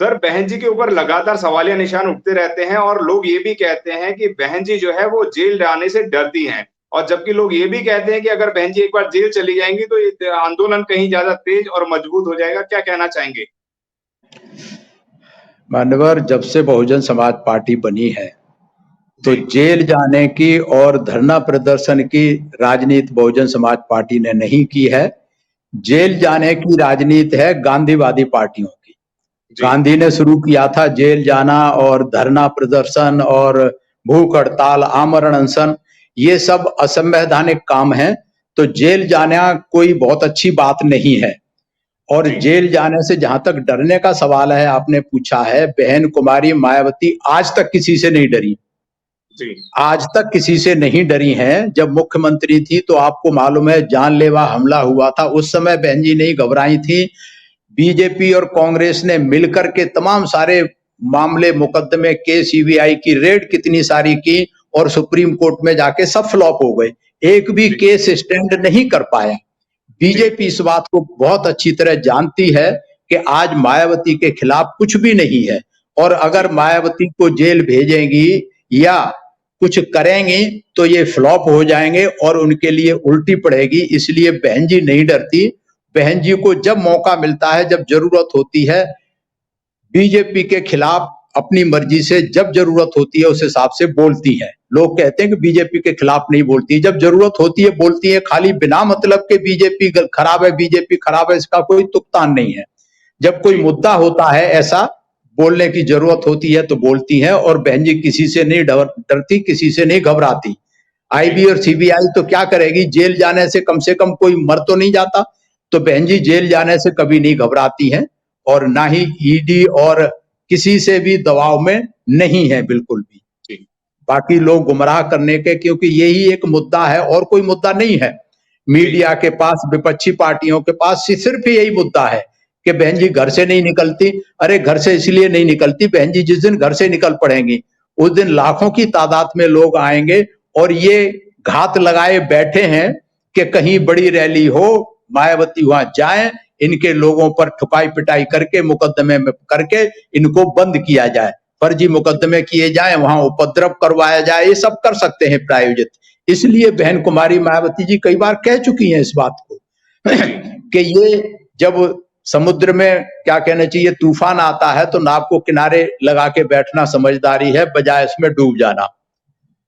Sir, बहन जी के ऊपर लगातार सवालिया निशान उठते रहते हैं और लोग ये भी कहते हैं कि बहन जी जो है वो जेल जाने से डरती हैं। और जबकि लोग ये भी कहते हैं कि अगर बहन जी एक बार जेल चली जाएंगी तो ये आंदोलन कहीं ज्यादा तेज और मजबूत हो जाएगा। क्या कहना चाहेंगे? मान्यवर, जब से बहुजन समाज पार्टी बनी है तो जी। जेल जाने की और धरना प्रदर्शन की राजनीति बहुजन समाज पार्टी ने नहीं की है। जेल जाने की राजनीति है गांधीवादी पार्टियों की। जी। गांधी ने शुरू किया था जेल जाना और धरना प्रदर्शन और भूख हड़ताल, आमरण अनशन, ये सब असंवैधानिक काम है। तो जेल जाना कोई बहुत अच्छी बात नहीं है। और जी। जेल जाने से जहां तक डरने का सवाल है, आपने पूछा है, बहन कुमारी मायावती आज तक किसी से नहीं डरी। जी। आज तक किसी से नहीं डरी हैं। जब मुख्यमंत्री थी तो आपको मालूम है जानलेवा हमला हुआ था, उस समय बहन जी नहीं घबराई थी। बीजेपी और कांग्रेस ने मिलकर के तमाम सारे मामले, मुकदमे, केस, सीबीआई की रेड कितनी सारी की और सुप्रीम कोर्ट में जाके सब फ्लॉप हो गए। एक भी जी। केस स्टैंड नहीं कर पाया। जी। बीजेपी इस बात को बहुत अच्छी तरह जानती है कि आज मायावती के खिलाफ कुछ भी नहीं है। और जी। अगर मायावती को जेल भेजेंगी या कुछ करेंगी तो ये फ्लॉप हो जाएंगे और उनके लिए उल्टी पड़ेगी। इसलिए बहन जी नहीं डरती। बहन जी को जब मौका मिलता है, जब जरूरत होती है, बीजेपी के खिलाफ अपनी मर्जी से जब जरूरत होती है उस हिसाब से बोलती है। लोग कहते हैं कि बीजेपी के खिलाफ नहीं बोलती, जब जरूरत होती है बोलती है। खाली बिना मतलब के बीजेपी खराब है, इसका कोई तुकतान नहीं है। जब कोई जी। मुद्दा होता है ऐसा बोलने की जरूरत होती है तो बोलती है। और बहन जी किसी से नहीं डरती, किसी से नहीं घबराती। आईबी और सीबीआई तो क्या करेगी? जेल जाने से कम कोई मर तो नहीं जाता। तो बहन जी जेल जाने से कभी नहीं घबराती हैं और ना ही ईडी और किसी से भी दबाव में नहीं है, बिल्कुल भी। जी। बाकी लोग गुमराह करने के, क्योंकि यही एक मुद्दा है और कोई मुद्दा नहीं है। मीडिया के पास, विपक्षी पार्टियों के पास सिर्फ यही मुद्दा है कि बहन जी घर से नहीं निकलती। अरे घर से इसलिए नहीं निकलती, बहन जी जिस दिन घर से निकल पड़ेंगी उस दिन लाखों की तादाद में लोग आएंगे और ये घात लगाए बैठे हैं कि कहीं बड़ी रैली हो, मायावती वहां जाए, इनके लोगों पर ठुकाई पिटाई करके, मुकदमे में करके इनको बंद किया जाए, फर्जी मुकदमे किए जाए, वहां उपद्रव करवाया जाए। ये सब कर सकते हैं प्रायोजित। इसलिए बहन कुमारी मायावती जी कई बार कह चुकी हैं इस बात को कि ये जब समुद्र में, क्या कहना चाहिए, तूफान आता है तो नाव को किनारे लगा के बैठना समझदारी है, बजाय इसमें डूब जाना।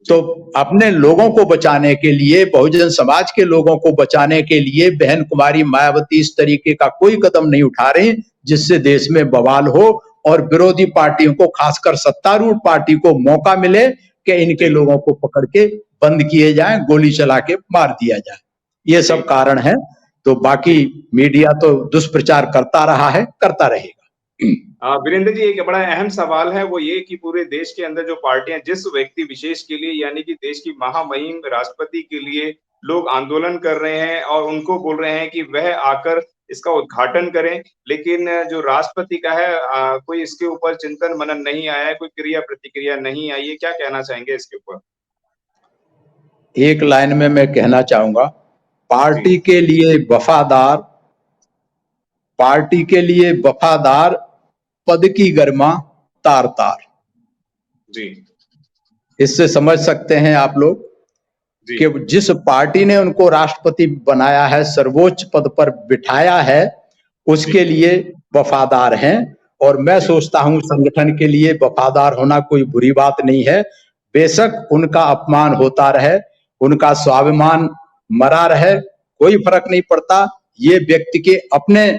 तो अपने लोगों को बचाने के लिए, बहुजन समाज के लोगों को बचाने के लिए बहन कुमारी मायावती इस तरीके का कोई कदम नहीं उठा रही जिससे देश में बवाल हो और विरोधी पार्टियों को, खासकर सत्तारूढ़ पार्टी को मौका मिले कि इनके लोगों को पकड़ के बंद किए जाएं, गोली चला के मार दिया जाए। ये सब कारण है। तो बाकी मीडिया तो दुष्प्रचार करता रहा है, करता रहेगा। वीरेंद्र जी, एक बड़ा अहम सवाल है वो ये कि पूरे देश के अंदर जो पार्टियां जिस व्यक्ति विशेष के लिए यानी कि देश की महामहिम राष्ट्रपति के लिए लोग आंदोलन कर रहे हैं और उनको बोल रहे हैं कि वह आकर इसका उद्घाटन करें, लेकिन जो राष्ट्रपति का है कोई इसके ऊपर चिंतन मनन नहीं आया है, कोई क्रिया प्रतिक्रिया नहीं आई है। क्या कहना चाहेंगे इसके ऊपर? एक लाइन में मैं कहना चाहूंगा, जी। पार्टी के लिए वफादार, पार्टी के लिए वफादार, पद की गरिमा तार तार। जी। इससे समझ सकते हैं आप लोग जी। कि जिस पार्टी ने उनको राष्ट्रपति बनाया है, सर्वोच्च पद पर बिठाया है, उसके लिए वफादार हैं। और मैं सोचता हूं संगठन के लिए वफादार होना कोई बुरी बात नहीं है। बेशक उनका अपमान होता रहे, उनका स्वाभिमान मरा रहे, कोई फर्क नहीं पड़ता। ये व्यक्ति के अपने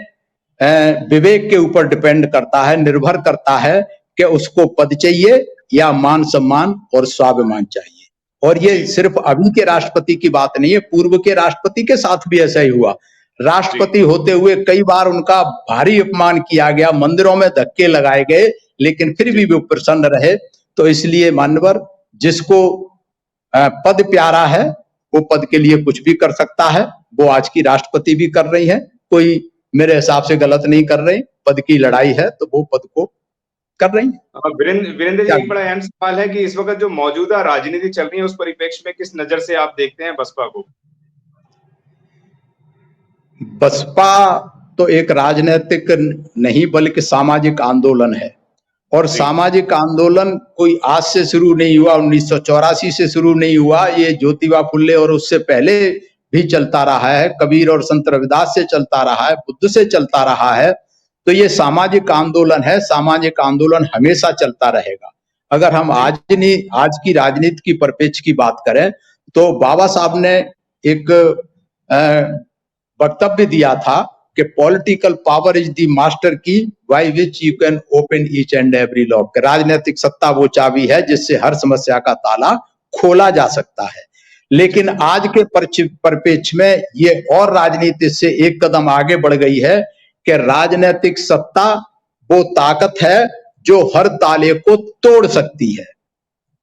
विवेक के ऊपर डिपेंड करता है, निर्भर करता है कि उसको पद चाहिए या मान सम्मान और स्वाभिमान चाहिए। और ये सिर्फ अभी के राष्ट्रपति की बात नहीं है, पूर्व के राष्ट्रपति के साथ भी ऐसा ही हुआ। राष्ट्रपति होते हुए कई बार उनका भारी अपमान किया गया, मंदिरों में धक्के लगाए गए, लेकिन फिर भी वो प्रसन्न रहे। तो इसलिए मान्यवर, जिसको पद प्यारा है वो पद के लिए कुछ भी कर सकता है। वो आज की राष्ट्रपति भी कर रही है, कोई मेरे हिसाब से गलत नहीं कर रही। पद की लड़ाई है तो वो पद को कर रही है। वीरेंद्र जी, एक बड़ा अहम सवाल है कि इस वक्त जो मौजूदा राजनीति चल रही है उस परिप्रेक्ष्य में किस नजर से आप देखते हैं बसपा को? बसपा तो एक राजनीतिक नहीं बल्कि सामाजिक आंदोलन है। और सामाजिक आंदोलन कोई आज से शुरू नहीं हुआ, 1984 से शुरू नहीं हुआ, ये ज्योतिबा फुले और उससे पहले भी चलता रहा है, कबीर और संत रविदास से चलता रहा है, बुद्ध से चलता रहा है। तो ये सामाजिक आंदोलन है, सामाजिक आंदोलन हमेशा चलता रहेगा। अगर हम आज की राजनीति की परिप्रेक्ष्य की बात करें तो बाबा साहब ने एक वक्तव्य दिया था कि political power is the master key by which you can open each and every lock. राजनीतिक सत्ता वो चाबी है जिससे हर समस्या का ताला खोला जा सकता है। लेकिन आज के परिप्रेक्ष्य में ये और राजनीति से एक कदम आगे बढ़ गई है कि राजनीतिक सत्ता वो ताकत है जो हर ताले को तोड़ सकती है।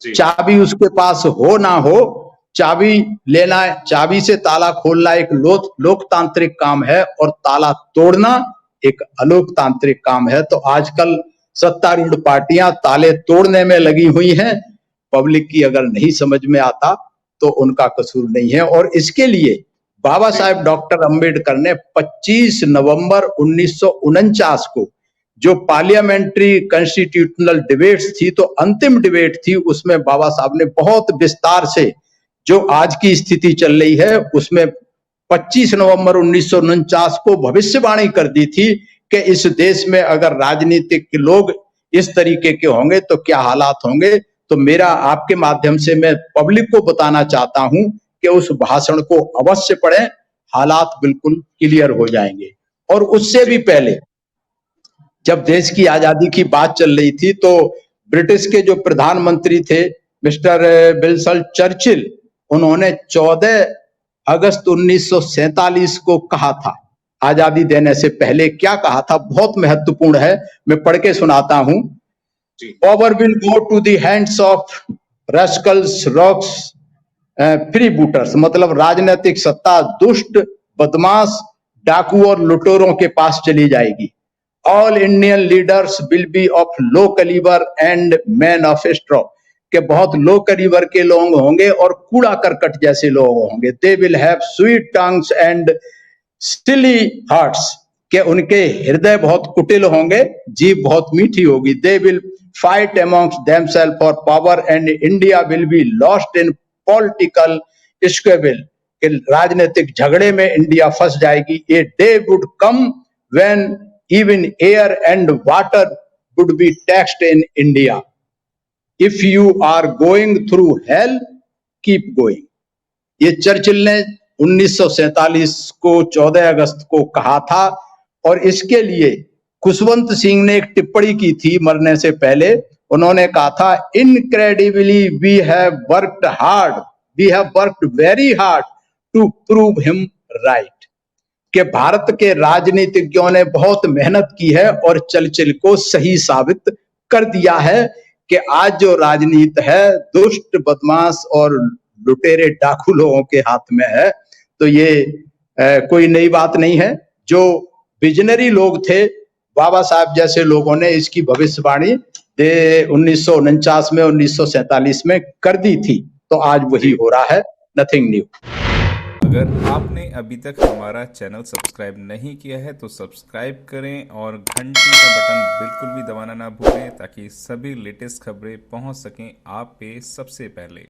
चाबी उसके पास हो ना हो, चाबी लेना, चाबी से ताला खोलना एक लोकतांत्रिक काम है और ताला तोड़ना एक अलोकतांत्रिक काम है। तो आजकल सत्तारूढ़ पार्टियां ताले तोड़ने में लगी हुई हैं। पब्लिक की अगर नहीं समझ में आता तो उनका कसूर नहीं है। और इसके लिए बाबा साहेब डॉक्टर अंबेडकर ने 25 नवंबर 1949 को जो पार्लियामेंट्री कॉन्स्टिट्यूशनल डिबेट्स थी, तो अंतिम डिबेट थी, उसमें बाबा साहब ने बहुत विस्तार से जो आज की स्थिति चल रही है उसमें 25 नवंबर 1949 को भविष्यवाणी कर दी थी कि इस देश में अगर राजनीतिक लोग इस तरीके के होंगे तो क्या हालात होंगे। तो मेरा आपके माध्यम से मैं पब्लिक को बताना चाहता हूं कि उस भाषण को अवश्य पढ़ें, हालात बिल्कुल क्लियर हो जाएंगे। और उससे भी पहले जब देश की आजादी की बात चल रही थी तो ब्रिटिश के जो प्रधानमंत्री थे मिस्टर विंस्टन चर्चिल, उन्होंने 14 अगस्त 1947 को कहा था, आजादी देने से पहले क्या कहा था, बहुत महत्वपूर्ण है, मैं पढ़ के सुनाता हूं। Power will go to the hands of rascals rogues freebooters, मतलब राजनीतिक सत्ता दुष्ट, बदमाश, डाकू और लुटेरों के पास चली जाएगी। All Indian leaders will be of low calibre and man of straw, के बहुत लो कैलिबर के लोग होंगे और कूड़ा करकट जैसे लोग होंगे। They will have sweet tongues and still hearts, के उनके हृदय बहुत कुटिल होंगे, जीभ बहुत मीठी होगी। They will fight amongst themselves for power and India will be lost in political squabble, के राजनीतिक झगड़े में इंडिया फंस जाएगी। A day would come when even air and water would be taxed in India. If you are going through hell, keep going. ये Churchill ने 1947 को 14 अगस्त को कहा था। और इसके लिए खुशवंत सिंह ने एक टिप्पणी की थी मरने से पहले, उन्होंने कहा था, incredibly we have worked hard, we have worked very hard to prove him right, कि भारत के राजनीतिज्ञों ने बहुत मेहनत की है और चर्चिल को सही साबित कर दिया है कि आज जो राजनीति है दुष्ट, बदमाश और लुटेरे डाकू लोगों के हाथ में है। तो ये कोई नई बात नहीं है। जो विजनरी लोग थे, बाबा साहब जैसे लोगों ने इसकी भविष्यवाणी 1949 में, 1947 में कर दी थी, तो आज वही हो रहा है, नथिंग न्यू। अगर आपने अभी तक हमारा चैनल सब्सक्राइब नहीं किया है तो सब्सक्राइब करें और घंटी का बटन बिल्कुल भी दबाना ना भूलें ताकि सभी लेटेस्ट खबरें पहुंच सकें आप पे सबसे पहले।